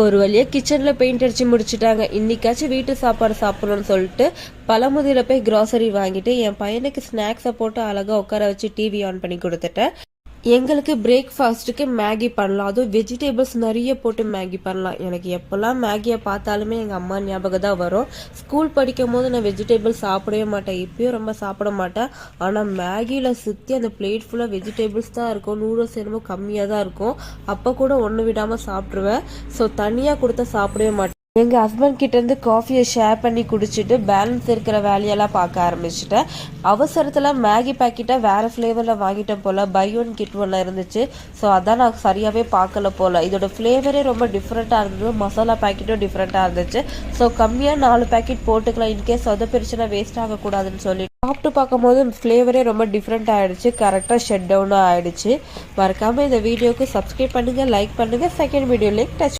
ஒரு வழியாக கிச்சனில் பெயிண்ட் அடித்து முடிச்சுட்டாங்க. இன்றைக்காச்சும் வீட்டு சாப்பாடு சாப்பிட்ணுன்னு சொல்லிட்டு பழமுதியில் போய் க்ராசரி வாங்கிட்டு என் பையனுக்கு ஸ்நாக்ஸை போட்டு அழகாக உட்கார வச்சு டிவி ஆன் பண்ணி கொடுத்துட்டேன். எங்களுக்கு பிரேக்ஃபாஸ்ட்டுக்கு மேகி பண்ணலாம், அதுவும் வெஜிடபிள்ஸ் நிறைய போட்டு மேகி பண்ணலாம். எனக்கு எப்போல்லாம் மேகியை பார்த்தாலுமே எங்கள் அம்மா ஞாபகம் தான் வரும். ஸ்கூல் படிக்கும் போது நான் வெஜிடபிள்ஸ் சாப்பிடவே மாட்டேன், இப்பயும் ரொம்ப சாப்பிட மாட்டேன். ஆனால் மேகியில் சுற்றி அந்த பிளேட் ஃபுல்லாக வெஜிடபிள்ஸ் தான் இருக்கும், நூடுல்ஸ் என்னமோ கம்மியாக தான் இருக்கும். அப்போ கூட ஒன்று விடாமல் சாப்பிட்ருவேன். ஸோ தனியாக கொடுத்தா சாப்பிடவே மாட்டேன். எங்கள் ஹஸ்பண்ட் கிட்டேருந்து காஃபியை ஷேர் பண்ணி குடிச்சிட்டு பேலன்ஸ் இருக்கிற வேலையெல்லாம் பார்க்க ஆரம்பிச்சிட்டேன். அவசரத்தில் மேகி பேக்கெட்டாக வேறு ஃப்ளேவரில் வாங்கிட்டேன் போல், பை ஒன் கிட் ஒன்று இருந்துச்சு. ஸோ அதான் நான் சரியாகவே பார்க்கல போல். இதோட ஃப்ளேவரே ரொம்ப டிஃப்ரெண்ட்டாக இருந்தது, மசாலா பேக்கெட்டும் டிஃப்ரெண்ட்டாக இருந்துச்சு. ஸோ கம்மியாக 4 பேக்கெட் போட்டுக்கலாம், இன்கேஸ் சொதப்பிரிச்சுனா வேஸ்ட் ஆகக்கூடாதுன்னு சொல்லி சாப்பிட்டு பார்க்கும்போது ஃப்ளேவரே ரொம்ப டிஃப்ரெண்ட் ஆகிடுச்சு, கரெக்டாக ஷட் டவுனாக ஆகிடுச்சு. மறக்காமல் இந்த வீடியோக்கு சப்ஸ்கிரைப் பண்ணுங்கள், லைக் பண்ணுங்கள். Second video link touch